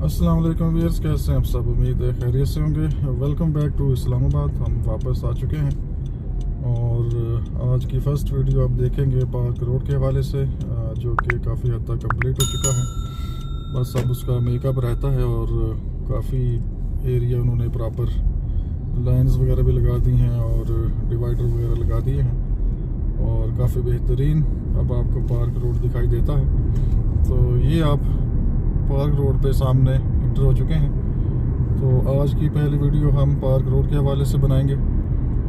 अस्सलाम वालेकुम व्यूअर्स, कैसे हैं आप सब। उम्मीद है खैरियत से होंगे। Welcome back to Islamabad. हम वापस आ चुके हैं और आज की फ़र्स्ट वीडियो आप देखेंगे पार्क रोड के हवाले से, जो कि काफ़ी हद तक कंप्लीट हो चुका है। बस अब उसका मेकअप रहता है और काफ़ी एरिया उन्होंने प्रॉपर लाइंस वगैरह भी लगा दी हैं और डिवाइडर वगैरह लगा दिए हैं और काफ़ी बेहतरीन अब आपको पार्क रोड दिखाई देता है। तो ये आप पार्क रोड पे सामने इंटर हो चुके हैं। तो आज की पहली वीडियो हम पार्क रोड के हवाले से बनाएंगे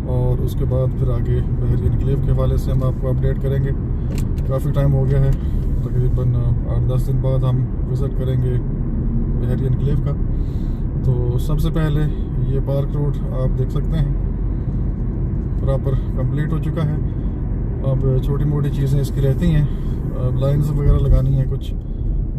और उसके बाद फिर आगे बहरी एनक्लेव के हवाले से हम आपको अपडेट करेंगे। काफ़ी टाइम हो गया है, तकरीबन 8-10 दिन बाद हम विज़िट करेंगे बहरी एनक्लेव का। तो सबसे पहले ये पार्क रोड आप देख सकते हैं प्रॉपर कंप्लीट हो चुका है। अब छोटी मोटी चीज़ें इसकी रहती हैं, लाइंस वगैरह लगानी है, कुछ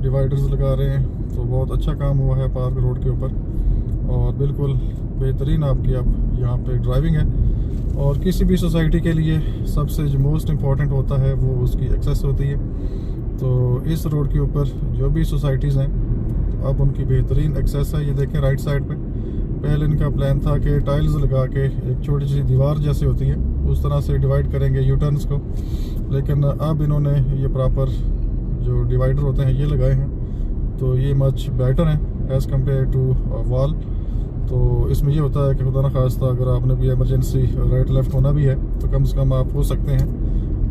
डिवाइडर्स लगा रहे हैं। तो बहुत अच्छा काम हुआ है पार्क रोड के ऊपर और बिल्कुल बेहतरीन आपकी अब यहाँ पे ड्राइविंग है। और किसी भी सोसाइटी के लिए सबसे जो मोस्ट इम्पॉर्टेंट होता है वो उसकी एक्सेस होती है। तो इस रोड के ऊपर जो भी सोसाइटीज़ हैं अब उनकी बेहतरीन एक्सेस है। ये देखें राइट साइड पे पहले इनका प्लान था कि टाइल्स लगा के एक छोटी सी दीवार जैसी होती है उस तरह से डिवाइड करेंगे यू टर्न्स को, लेकिन अब इन्होंने ये प्रॉपर जो डिवाइडर होते हैं ये लगाए हैं। तो ये मच बेटर है एज़ कम्पेयर टू वॉल। तो इसमें ये होता है कि खुदा न खास्ता अगर आपने भी एमरजेंसी राइट लेफ़्ट होना भी है तो कम से कम आप हो सकते हैं।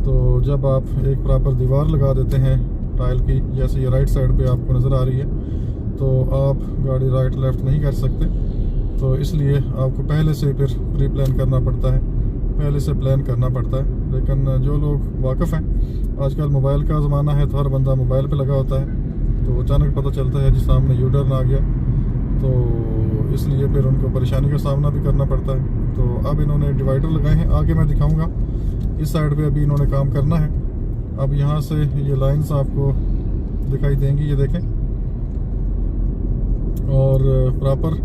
तो जब आप एक प्रॉपर दीवार लगा देते हैं टाइल की, जैसे ये राइट साइड पे आपको नज़र आ रही है, तो आप गाड़ी राइट लेफ़्ट नहीं कर सकते। तो इसलिए आपको पहले से फिर प्री प्लान करना पड़ता है, पहले से प्लान करना पड़ता है। लेकिन जो लोग वाकिफ़ हैं, आजकल मोबाइल का ज़माना है तो हर बंदा मोबाइल पे लगा होता है, तो अचानक पता चलता है जी सामने यू टर्न आ गया, तो इसलिए फिर उनको परेशानी का सामना भी करना पड़ता है। तो अब इन्होंने डिवाइडर लगाए हैं, आगे मैं दिखाऊंगा। इस साइड पे अभी इन्होंने काम करना है। अब यहाँ से ये लाइंस आपको दिखाई देंगी, ये देखें, और प्रॉपर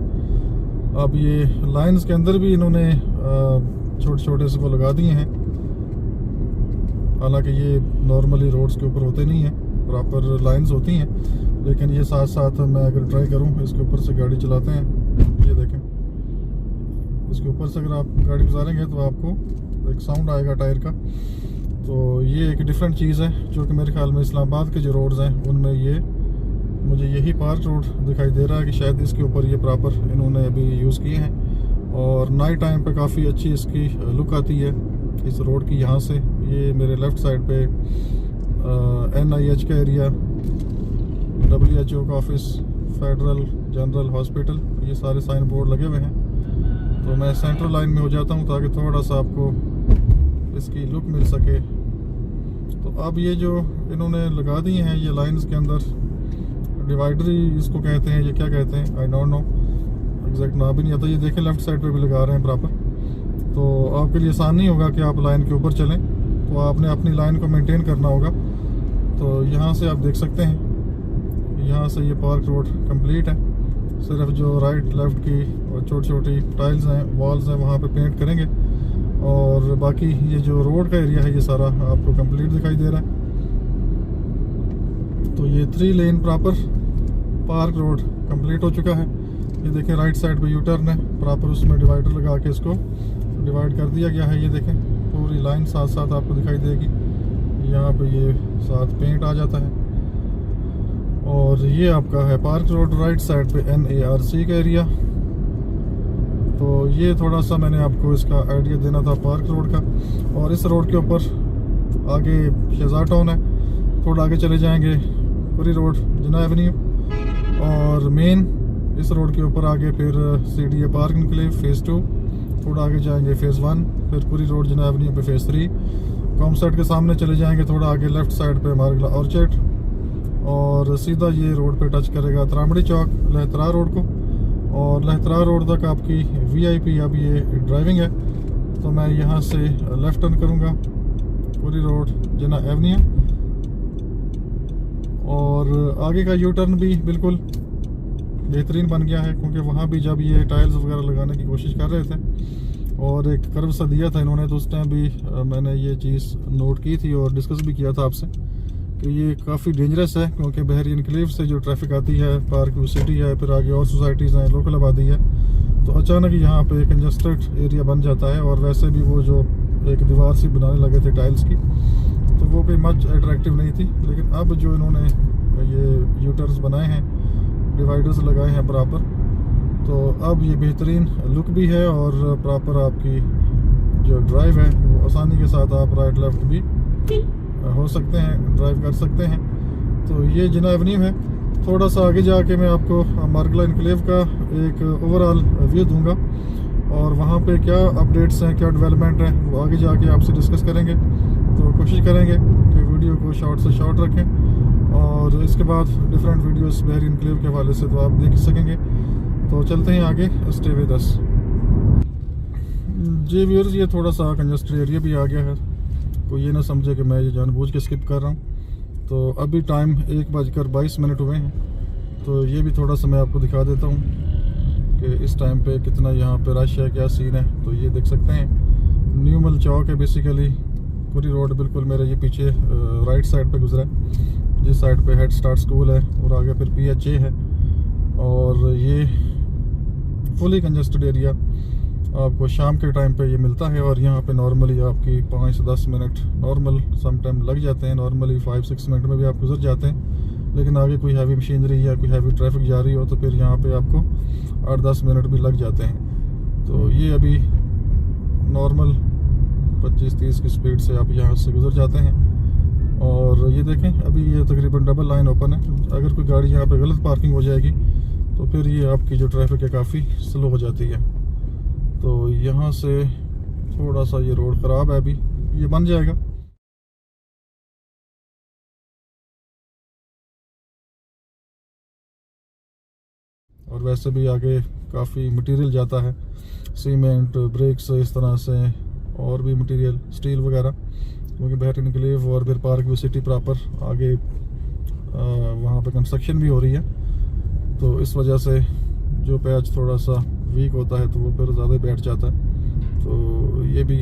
अब ये लाइंस के अंदर भी इन्होंने छोटे छोटे से वो लगा दिए हैं। हालांकि ये नॉर्मली रोड्स के ऊपर होते नहीं हैं, प्रॉपर लाइंस होती हैं, लेकिन ये साथ साथ मैं अगर ट्राई करूं इसके ऊपर से गाड़ी चलाते हैं, ये देखें, इसके ऊपर से अगर आप गाड़ी गुजारेंगे तो आपको एक साउंड आएगा टायर का। तो ये एक डिफरेंट चीज़ है जो कि मेरे ख्याल में इस्लामाबाद के जो रोड्स हैं उनमें ये मुझे यही पार्क रोड दिखाई दे रहा है कि शायद इसके ऊपर ये प्रॉपर इन्होंने अभी यूज़ किए हैं। और नाइट टाइम पे काफ़ी अच्छी इसकी लुक आती है इस रोड की। यहाँ से ये मेरे लेफ़्ट साइड पे NIH का एरिया, WHO का ऑफिस, फेडरल जनरल हॉस्पिटल, ये सारे साइन बोर्ड लगे हुए हैं। तो मैं सेंट्रल लाइन में हो जाता हूँ ताकि थोड़ा सा आपको इसकी लुक मिल सके। तो अब ये जो इन्होंने लगा दिए हैं ये लाइंस के अंदर डिवाइडर ही इसको कहते हैं, ये क्या कहते हैं आई डोंट नो, एग्जैक्ट नाम भी नहीं आता। ये देखें लेफ़्ट साइड पे भी लगा रहे हैं प्रॉपर। तो आपके लिए आसान नहीं होगा कि आप लाइन के ऊपर चलें, तो आपने अपनी लाइन को मेंटेन करना होगा। तो यहाँ से आप देख सकते हैं, यहाँ से ये पार्क रोड कंप्लीट है। सिर्फ जो राइट लेफ़्ट की और छोटी छोटी टाइल्स हैं, वॉल्स हैं, वहाँ पे पेंट करेंगे और बाकी ये जो रोड का एरिया है ये सारा आपको कंप्लीट दिखाई दे रहा है। तो ये 3 लेन प्रॉपर पार्क रोड कंप्लीट हो चुका है। ये देखें राइट साइड पे यू टर्न है, प्रॉपर उसमें डिवाइडर लगा के इसको डिवाइड कर दिया गया है। ये देखें पूरी लाइन साथ साथ आपको दिखाई देगी। यहाँ पे ये साथ पेंट आ जाता है। और ये आपका है पार्क रोड राइट साइड पे NARC का एरिया। तो ये थोड़ा सा मैंने आपको इसका आइडिया देना था पार्क रोड का। और इस रोड के ऊपर आगे शहजाद टाउन है, थोड़ा आगे चले जाएंगे कुरी रोड, जिन्ना एवेन्यू, और मेन इस रोड के ऊपर आगे फिर CDA पार्क एनक्लेव फ़ेज़ 2, थोड़ा आगे जाएंगे फ़ेज़ 1, फिर पूरी रोड जिन्ना एवेन्यू पे फ़ेज़ 3, कॉमसेट के सामने चले जाएंगे थोड़ा आगे लेफ़्ट साइड पे मार्गला ऑर्चर्ड, और सीधा ये रोड पे टच करेगा त्रामड़ी चौक लहतरा रोड को। और लहतरा रोड तक आपकी VIP अब ये ड्राइविंग है। तो मैं यहाँ से लेफ़्ट टर्न करूँगा पूरी रोड जिन्ना एवेन्यू, और आगे का यू टर्न भी बिल्कुल बेहतरीन बन गया है, क्योंकि वहाँ भी जब ये टाइल्स वगैरह लगाने की कोशिश कर रहे थे और एक कर्व सा दिया था इन्होंने, तो उस टाइम भी मैंने ये चीज़ नोट की थी और डिस्कस भी किया था आपसे कि ये काफ़ी डेंजरस है, क्योंकि बहरी इनक्लेव से जो ट्रैफिक आती है, पार्क सिटी है, फिर आगे और सोसाइटीज़ हैं, लोकल आबादी है, तो अचानक यहाँ पे कंजस्टेड एरिया बन जाता है। और वैसे भी वो जो एक दीवार सी बनाने लगे थे टाइल्स की, तो वो भी मच अट्रैक्टिव नहीं थी। लेकिन अब जो इन्होंने ये यूटर्स बनाए हैं, डिवाइडर्स लगाए हैं बराबर, तो अब ये बेहतरीन लुक भी है और प्रॉपर आपकी जो ड्राइव है वो आसानी के साथ आप राइट लेफ्ट भी हो सकते हैं, ड्राइव कर सकते हैं। तो ये जिना एवेन्यू है। थोड़ा सा आगे जाके मैं आपको मार्गला इनक्लेव का एक ओवरऑल व्यू दूंगा और वहाँ पे क्या अपडेट्स हैं, क्या डेवलपमेंट है, वो आगे जाके आपसे डिस्कस करेंगे। तो कोशिश करेंगे कि वीडियो को शॉर्ट से शॉर्ट रखें और इसके बाद डिफरेंट वीडियोस बहरी इनक्लेव के हवाले से तो आप देख सकेंगे। तो चलते हैं आगे, स्टे विद अस। जी व्यूअर्स, ये थोड़ा सा कंजस्टेड एरिया भी आ गया है, कोई ये ना समझे कि मैं ये जानबूझ के स्किप कर रहा हूँ। तो अभी टाइम 1:22 हुए हैं। तो ये भी थोड़ा सा मैं आपको दिखा देता हूँ कि इस टाइम पे कितना यहाँ पे रश है, क्या सीन है। तो ये देख सकते हैं न्यू मल चौक है बेसिकली। पूरी रोड बिल्कुल मेरे ये पीछे राइट साइड पे गुजरा है, जिस साइड पे हेड स्टार्ट स्कूल है और आगे फिर PHA है। और ये फुली कंजस्टेड एरिया आपको शाम के टाइम पे ये मिलता है। और यहाँ पे नॉर्मली आपकी 5 से 10 मिनट नॉर्मल सम टाइम लग जाते हैं, नॉर्मली 5-6 मिनट में भी आप गुजर जाते हैं। लेकिन आगे कोई हैवी मशीनरी या कोई हैवी ट्रैफिक जा रही हो तो फिर यहाँ पे आपको 8-10 मिनट भी लग जाते हैं। तो ये अभी नॉर्मल 25-30 की स्पीड से आप यहाँ से गुजर जाते हैं। और ये देखें अभी ये तकरीबन डबल लाइन ओपन है। अगर कोई गाड़ी यहाँ पे गलत पार्किंग हो जाएगी तो फिर ये आपकी जो ट्रैफिक है काफ़ी स्लो हो जाती है। तो यहाँ से थोड़ा सा ये रोड ख़राब है, अभी ये बन जाएगा। और वैसे भी आगे काफ़ी मटेरियल जाता है, सीमेंट, ब्रिक्स, इस तरह से और भी मटेरियल, स्टील वगैरह, क्योंकि बहरी इनक्लेव और फिर पार्क सिटी प्रॉपर आगे वहाँ पे कंस्ट्रक्शन भी हो रही है। तो इस वजह से जो पैच थोड़ा सा वीक होता है तो वो फिर ज़्यादा बैठ जाता है। तो ये भी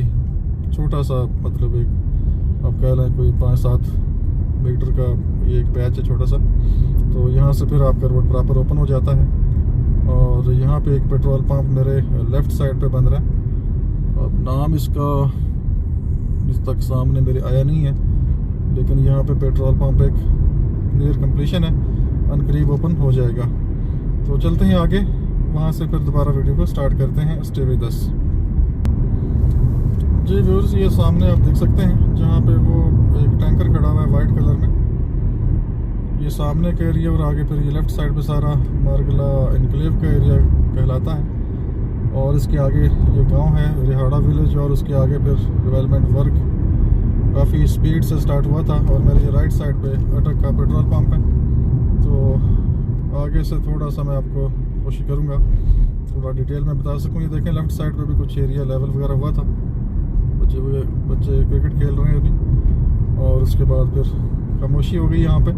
छोटा सा मतलब एक आप कह लें कोई 5-7 मीटर का ये एक पैच है छोटा सा। तो यहाँ से फिर आपका रोड प्रॉपर ओपन हो जाता है। और यहाँ पे एक पेट्रोल पंप मेरे लेफ़्ट साइड पे बन रहा है। अब नाम इसका इस तक सामने मेरे आया नहीं है, लेकिन यहाँ पे पेट्रोल पंप एक नियर कंप्लीशन है, अनकरीब ओपन हो जाएगा। तो चलते हैं आगे, वहाँ से फिर दोबारा वीडियो को स्टार्ट करते हैं। Stay with us. जी व्यूअर्स, ये सामने आप देख सकते हैं जहाँ पे वो एक टैंकर खड़ा हुआ है वाइट कलर में, ये सामने का एरिया। और आगे फिर ये लेफ़्ट साइड पे सारा मार्गला इनक्लेव का एरिया कहलाता है। और इसके आगे ये गांव है रिहाड़ा विलेज, और उसके आगे फिर डेवलपमेंट वर्क काफ़ी स्पीड से स्टार्ट हुआ था। और मेरे ये राइट साइड पे अटक का पेट्रोल पंप है। तो आगे से थोड़ा सा मैं आपको कोशिश करूँगा थोड़ा डिटेल में बता सकूँ। ये देखें लेफ़्ट साइड पे भी कुछ एरिया लेवल वगैरह हुआ था, बच्चे क्रिकेट खेल रहे हैं अभी। और उसके बाद फिर खामोशी हो गई यहाँ पे।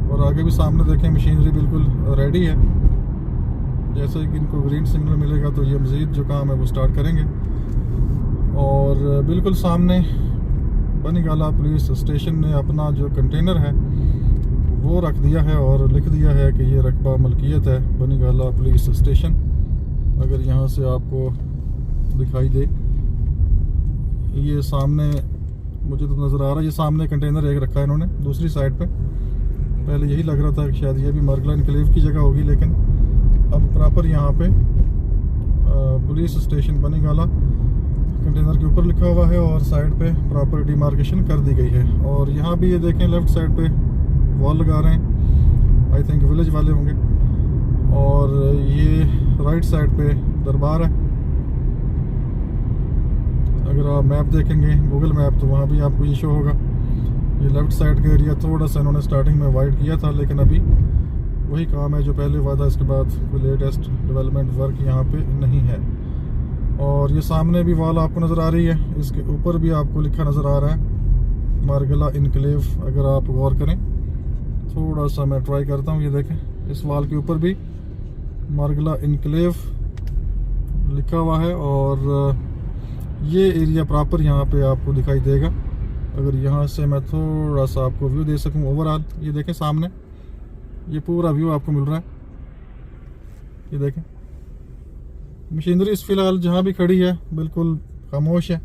और आगे भी सामने देखें मशीनरी बिल्कुल रेडी है, जैसे कि इनको ग्रीन सिग्नल मिलेगा तो ये मज़ीद जो काम है वो स्टार्ट करेंगे। और बिल्कुल सामने बनीगाला पुलिस स्टेशन ने अपना जो कंटेनर है वो रख दिया है और लिख दिया है कि ये रकबा मलकियत है बनीगाला पुलिस स्टेशन। अगर यहाँ से आपको दिखाई दे, ये सामने मुझे तो नज़र आ रहा है, ये सामने कंटेनर एक रखा है इन्होंने दूसरी साइड पे। पहले यही लग रहा था कि शायद ये भी मार्गला इनक्लेव की जगह होगी, लेकिन अब प्रॉपर यहाँ पे पुलिस स्टेशन बनीगाला कंटेनर के ऊपर लिखा हुआ है और साइड पे प्रॉपर डिमार्केशन कर दी गई है। और यहाँ भी ये देखें लेफ़्ट साइड पे वॉल लगा रहे हैं, आई थिंक विलेज वाले होंगे। और ये राइट साइड पे दरबार है। अगर आप मैप देखेंगे गूगल मैप तो वहाँ भी आपको ये शो होगा। ये लेफ़्ट साइड का एरिया थोड़ा सा इन्होंने स्टार्टिंग में वाइड किया था, लेकिन अभी वही काम है जो पहले हुआ था। इसके बाद कोई लेटेस्ट डेवलपमेंट वर्क यहाँ पे नहीं है। और ये सामने भी वॉल आपको नज़र आ रही है, इसके ऊपर भी आपको लिखा नज़र आ रहा है मार्गला इनक्लेव। अगर आप गौर करें थोड़ा सा, मैं ट्राई करता हूँ, ये देखें इस वॉल के ऊपर भी मार्गला इनक्लेव लिखा हुआ है। और ये एरिया प्रॉपर यहाँ पे आपको दिखाई देगा। अगर यहाँ से मैं थोड़ा सा आपको व्यू दे सकूँ ओवरऑल, ये देखें सामने ये पूरा व्यू आपको मिल रहा है। ये देखें मशीनरी इस फिलहाल जहाँ भी खड़ी है बिल्कुल खामोश है।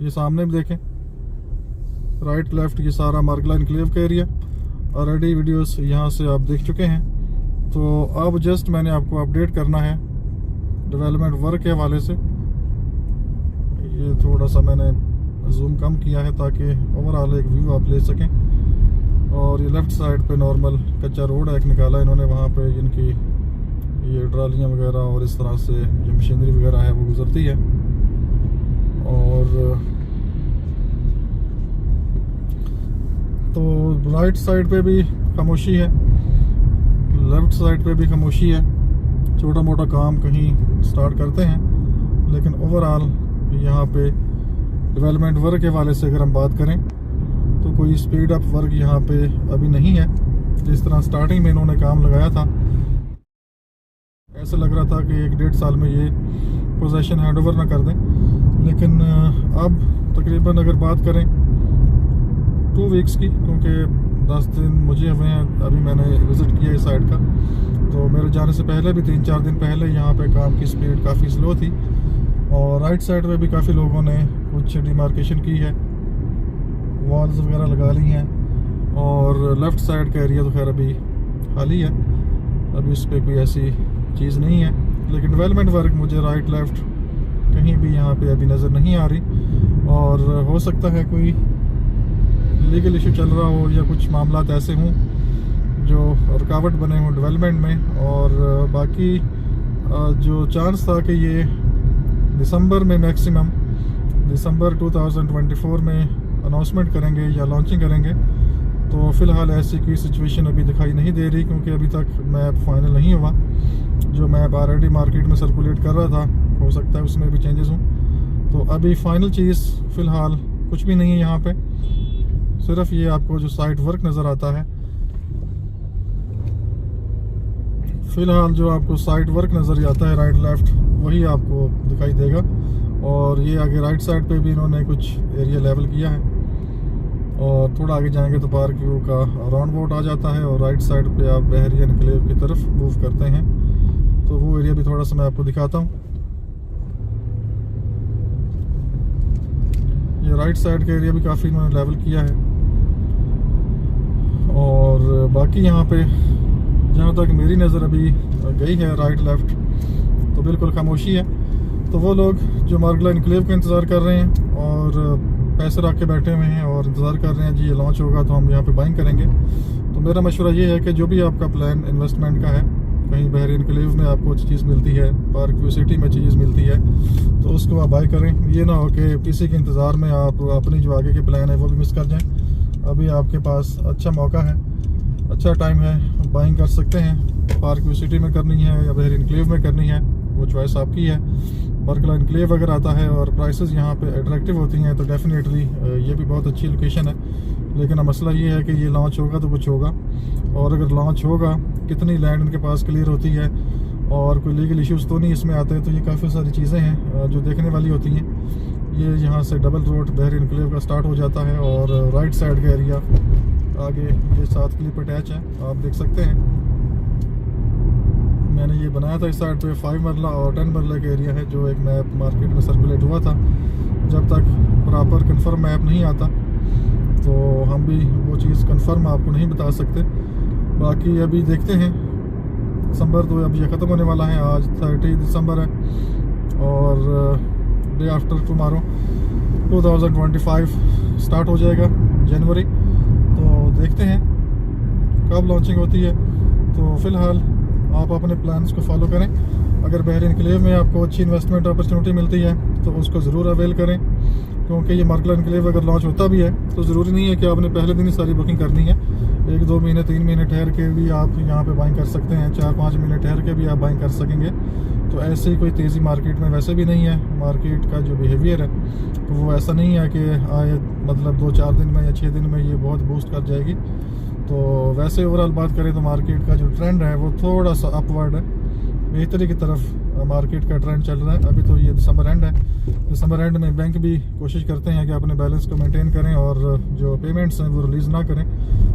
ये सामने भी देखें, राइट लेफ्ट ये सारा मार्गला एनक्लेव का एरिया। ऑलरेडी वीडियोस यहाँ से आप देख चुके हैं, तो अब जस्ट मैंने आपको अपडेट करना है डेवलपमेंट वर्क के हवाले से। ये थोड़ा सा मैंने जूम कम किया है ताकि ओवरऑल एक व्यू आप ले सकें। और ये लेफ़्ट साइड पे नॉर्मल कच्चा रोड है एक निकाला इन्होंने, वहाँ पे इनकी ये ट्रालियाँ वगैरह और इस तरह से जो मशीनरी वगैरह है वो गुजरती है। और तो राइट साइड पे भी खामोशी है, लेफ़्ट साइड पे भी खामोशी है। छोटा मोटा काम कहीं स्टार्ट करते हैं, लेकिन ओवरऑल यहाँ पे डेवलपमेंट वर्क के हवाले से अगर हम बात करें तो कोई स्पीड अप वर्क यहाँ पे अभी नहीं है। जिस तरह स्टार्टिंग में इन्होंने काम लगाया था, ऐसा लग रहा था कि 1-1.5 साल में ये पोजीशन हैंडओवर ना कर दें, लेकिन अब तकरीबन अगर बात करें 2 वीक्स की, क्योंकि 10 दिन मुझे हुए हैं अभी मैंने विज़िट किया इस साइड का, तो मेरे जाने से पहले भी 3-4 दिन पहले यहाँ पे काम की स्पीड काफ़ी स्लो थी। और राइट साइड पे भी काफ़ी लोगों ने कुछ डिमार्केशन की है, वॉल्स वगैरह लगा ली हैं। और लेफ़्ट साइड का एरिया तो खैर अभी खाली है, अभी इस पर कोई ऐसी चीज़ नहीं है। लेकिन डेवलपमेंट वर्क मुझे राइट लेफ़्ट कहीं भी यहाँ पे अभी नज़र नहीं आ रही। और हो सकता है कोई लीगल इशू चल रहा हो या कुछ मामलात ऐसे हों जो रुकावट बने हों डेवलपमेंट में। और बाकी जो चांस था कि ये दिसंबर में मैक्सिमम दिसंबर 2024 में अनाउंसमेंट करेंगे या लॉन्चिंग करेंगे, तो फ़िलहाल ऐसी कोई सिचुएशन अभी दिखाई नहीं दे रही, क्योंकि अभी तक मैप फाइनल नहीं हुआ। जो मैप ऑलरेडी मार्केट में सर्कुलेट कर रहा था, हो सकता है उसमें भी चेंजेस हों। तो अभी फ़ाइनल चीज़ फ़िलहाल कुछ भी नहीं है यहाँ पे। सिर्फ ये आपको जो साइट वर्क नज़र आता है, फ़िलहाल जो आपको साइट वर्क नज़र आता है राइट लेफ़्ट, वही आपको दिखाई देगा। और ये आगे राइट साइड पे भी इन्होंने कुछ एरिया लेवल किया है। और थोड़ा आगे जाएंगे तो पार्क व्यू का राउंड बोट आ जाता है, और राइट साइड पे आप बहरिया एनक्लेव की तरफ मूव करते हैं, तो वो एरिया भी थोड़ा सा मैं आपको दिखाता हूँ। ये राइट साइड का एरिया भी काफ़ी इन्होंने लेवल किया है। और बाकी यहाँ पे जहाँ तक मेरी नज़र अभी गई है राइट लेफ़्ट, तो बिल्कुल खामोशी है। तो वो लोग जो मार्गला एनक्लेव का इंतज़ार कर रहे हैं और पैसे रख के बैठे हुए हैं और इंतज़ार कर रहे हैं जी ये लॉन्च होगा तो हम यहाँ पे बाइंग करेंगे, तो मेरा मशवरा ये है कि जो भी आपका प्लान इन्वेस्टमेंट का है, कहीं बहरी एनक्लेव में आपको अच्छी चीज़ मिलती है, पार्क व्यू सिटी में चीज़ मिलती है, तो उसको आप बाई करें। ये ना हो कि किसी के इंतज़ार में आप अपनी जो आगे के प्लान है वो भी मिस कर जाएँ। अभी आपके पास अच्छा मौका है, अच्छा टाइम है, बाइंग कर सकते हैं। पार्क व्यू सिटी में करनी है या बहरी एनक्लेव में करनी है, वो चॉइस आपकी है। मार्गला एनक्लेव अगर आता है और प्राइसेस यहाँ पे अट्रैक्टिव होती हैं तो डेफिनेटली ये भी बहुत अच्छी लोकेशन है। लेकिन अब मसला ये है कि ये लॉन्च होगा तो कुछ होगा, और अगर लॉन्च होगा कितनी लैंड उनके पास क्लियर होती है और कोई लीगल इश्यूज़ तो नहीं इसमें आते, तो ये काफ़ी सारी चीज़ें हैं जो देखने वाली होती हैं। ये यहाँ से डबल रोड बहरी एनक्लेव का स्टार्ट हो जाता है, और राइट साइड का एरिया आगे ये 7 क्लिप अटैच है, आप देख सकते हैं। मैंने ये बनाया था इस साइड पे 5 मरला और 10 मरला का एरिया है, जो एक मैप मार्केट में सर्कुलेट हुआ था। जब तक प्रॉपर कंफर्म मैप नहीं आता तो हम भी वो चीज़ कंफर्म आपको नहीं बता सकते। बाकी अभी देखते हैं, दिसंबर तो अब ये ख़त्म होने वाला है, आज 30 दिसंबर है, और डे आफ्टर टुमारो 2025 स्टार्ट हो जाएगा जनवरी। तो देखते हैं कब लॉन्चिंग होती है। तो फ़िलहाल आप अपने प्लान्स को फॉलो करें। अगर बहरी एनक्लेव में आपको अच्छी इन्वेस्टमेंट अपॉर्चुनिटी मिलती है तो उसको ज़रूर अवेल करें, क्योंकि ये मार्गला एनक्लेव अगर लॉन्च होता भी है तो ज़रूरी नहीं है कि आपने पहले दिन ही सारी बुकिंग करनी है। 1-2 महीने 3 महीने ठहर के भी आप यहाँ पे बाइंग कर सकते हैं, 4-5 महीने ठहर के भी आप बाइंग कर सकेंगे। तो ऐसी कोई तेज़ी मार्केट में वैसे भी नहीं है। मार्केट का जो बिहेवियर है तो वो ऐसा नहीं है कि आए मतलब 2-4 दिन में या 6 दिन में ये बहुत बूस्ट कर जाएगी। तो वैसे ओवरऑल बात करें तो मार्केट का जो ट्रेंड है वो थोड़ा सा अपवर्ड है, बेहतरी की तरफ मार्केट का ट्रेंड चल रहा है। अभी तो ये दिसंबर एंड है, दिसंबर एंड में बैंक भी कोशिश करते हैं कि अपने बैलेंस को मेंटेन करें और जो पेमेंट्स हैं वो रिलीज़ ना करें।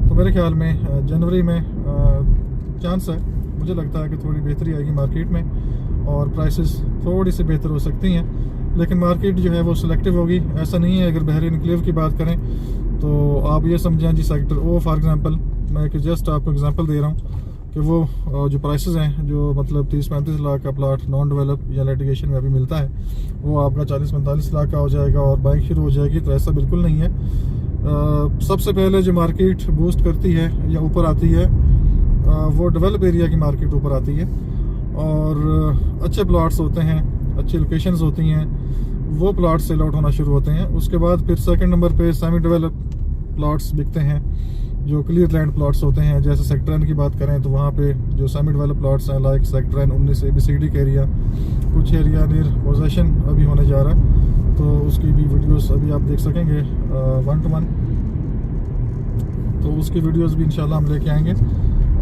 तो मेरे ख्याल में जनवरी में चांस है, मुझे लगता है कि थोड़ी बेहतरी आएगी मार्केट में और प्राइसेस थोड़ी सी बेहतर हो सकती हैं। लेकिन मार्केट जो है वो सिलेक्टिव होगी। ऐसा नहीं है, अगर बहरीन इनक्लेव की बात करें तो आप ये समझें जी सेक्टर ओ फॉर एग्जांपल, मैं एक जस्ट आपको एग्जांपल दे रहा हूँ कि वो जो प्राइसेस हैं जो मतलब 30-35 लाख का प्लाट नॉन डेवलप या लिटिगेशन में अभी मिलता है वो आपका 40-45 लाख का हो जाएगा और बाइंग शुरू हो जाएगी। तो ऐसा बिल्कुल नहीं है। सबसे पहले जो मार्केट बूस्ट करती है या ऊपर आती है वो डेवलप एरिया की मार्केट ऊपर आती है और अच्छे प्लाट्स होते हैं, अच्छी लोकेशंस होती हैं, वो प्लाट सेल आउट होना शुरू होते हैं। उसके बाद फिर सेकंड नंबर पे सेमी डेवलप प्लाट्स बिकते हैं जो क्लियर लैंड प्लाट्स होते हैं। जैसे सेक्टर एन की बात करें तो वहाँ पे जो सेमी डेवलप प्लाट्स हैं लाइक सेक्टर एन 19 ABCD का एरिया, कुछ एरिया नियर पोजेशन अभी होने जा रहा है, तो उसकी भी वीडियोस अभी आप देख सकेंगे 1 to 1। तो उसकी वीडियोस भी इंशाल्लाह हम लेके आएंगे।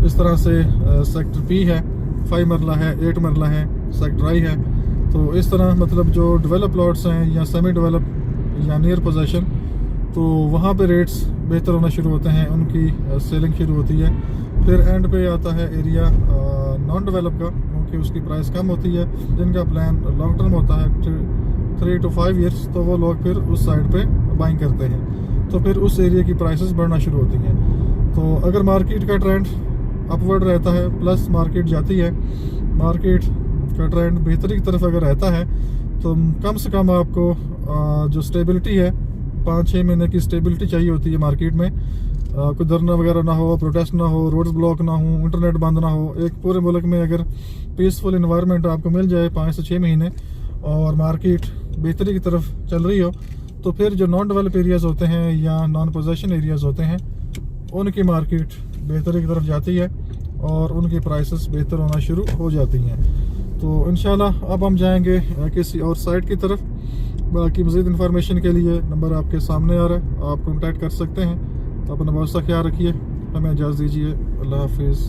इस तरह से सेक्टर पी है, 5 मरला है, 8 मरला है, सेक्टर आई है। तो इस तरह मतलब जो डेवलप प्लॉट्स हैं या सेमी डेवलप या नियर पोजेशन, तो वहाँ पे रेट्स बेहतर होना शुरू होते हैं, उनकी सेलिंग शुरू होती है। फिर एंड पे आता है एरिया नॉन डेवलप का, क्योंकि उसकी प्राइस कम होती है। जिनका प्लान लॉन्ग टर्म होता है 3 to 5 ईयर्स, तो वो लोग फिर उस साइड पे बाइंग करते हैं, तो फिर उस एरिया की प्राइसेस बढ़ना शुरू होती हैं। तो अगर मार्केट का ट्रेंड अपवर्ड रहता है प्लस मार्केट जाती है, मार्केट का ट्रेंड बेहतरी की तरफ अगर रहता है, तो कम से कम आपको जो स्टेबिलिटी है 5-6 महीने की स्टेबिलिटी चाहिए होती है मार्केट में। कोई धरना वगैरह ना हो, प्रोटेस्ट ना हो, रोड्स ब्लॉक ना हो, इंटरनेट बंद ना हो, एक पूरे मुल्क में अगर पीसफुल इन्वायरमेंट आपको मिल जाए 5 से 6 महीने और मार्केट बेहतरी की तरफ चल रही हो, तो फिर जो नॉन डेवलप एरियाज़ होते हैं या नॉन पोजेशन एरियाज़ होते हैं उनकी मार्केट बेहतरी की तरफ जाती है और उनकी प्राइसेस बेहतर होना शुरू हो जाती हैं। तो इंशाल्लाह अब हम जाएंगे किसी और साइट की तरफ। बाकी मज़ीद इन्फॉर्मेशन के लिए नंबर आपके सामने आ रहा है, आप कॉन्टैक्ट कर सकते हैं। तो अपना बहुत सा ख्याल रखिए, हमें इजाज़त दीजिए। अल्लाह हाफिज़।